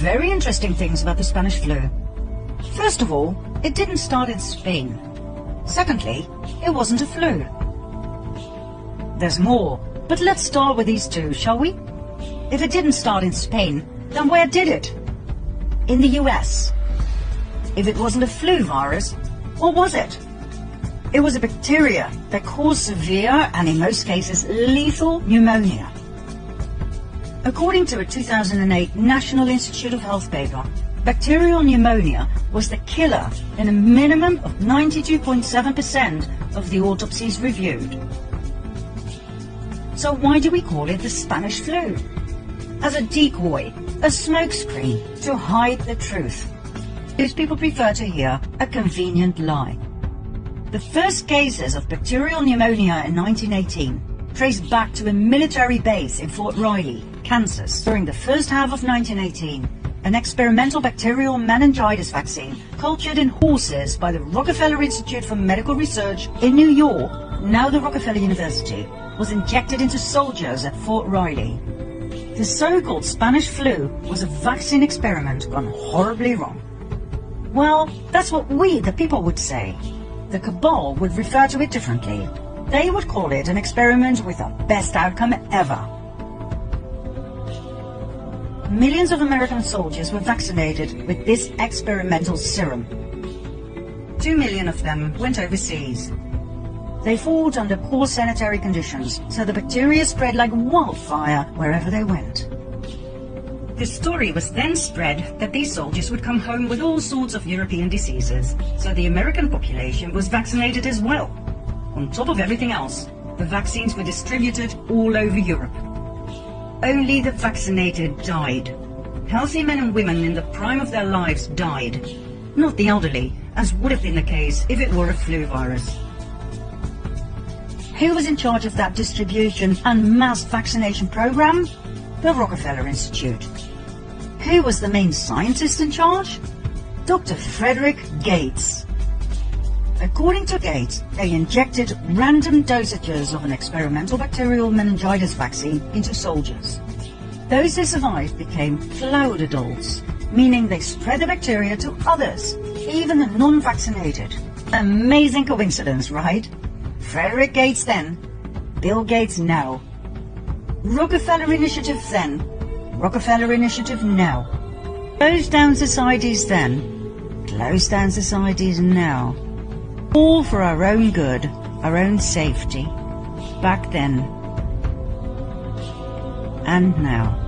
very interesting things about the Spanish flu. First of all, it didn't start in Spain. Secondly, it wasn't a flu. There's more, but let's start with these two, shall we? If it didn't start in Spain, then where did it? In the US. If it wasn't a flu virus, what was it? It was a bacteria that caused severe and in most cases lethal pneumonia. According to a 2008 National Institute of Health paper, bacterial pneumonia was the killer in a minimum of 92.7% of the autopsies reviewed. So why do we call it the Spanish flu? As a decoy, a smokescreen to hide the truth. Those people prefer to hear a convenient lie. The first cases of bacterial pneumonia in 1918 traced back to a military base in Fort Riley, Kansas. During the first half of 1918, an experimental bacterial meningitis vaccine cultured in horses by the Rockefeller Institute for Medical Research in New York, now the Rockefeller University, was injected into soldiers at Fort Riley. The so-called Spanish flu was a vaccine experiment gone horribly wrong. Well, that's what we, the people, would say. The cabal would refer to it differently. They would call it an experiment with the best outcome ever. Millions of American soldiers were vaccinated with this experimental serum. 2 million of them went overseas. They fought under poor sanitary conditions, so the bacteria spread like wildfire wherever they went. The story was then spread that these soldiers would come home with all sorts of European diseases, so the American population was vaccinated as well. On top of everything else, the vaccines were distributed all over Europe. Only the vaccinated died. Healthy men and women in the prime of their lives died, not the elderly, as would have been the case if it were a flu virus. Who was in charge of that distribution and mass vaccination program? The Rockefeller Institute. Who was the main scientist in charge? Dr. Frederick Gates. According to Gates, they injected random dosages of an experimental bacterial meningitis vaccine into soldiers. Those who survived became cloud adults, meaning they spread the bacteria to others, even the non-vaccinated. Amazing coincidence, right? Frederick Gates then, Bill Gates now. Rockefeller Initiative then, Rockefeller Initiative now. Closed down societies then, closed down societies now. All for our own good, our own safety. Back then and now.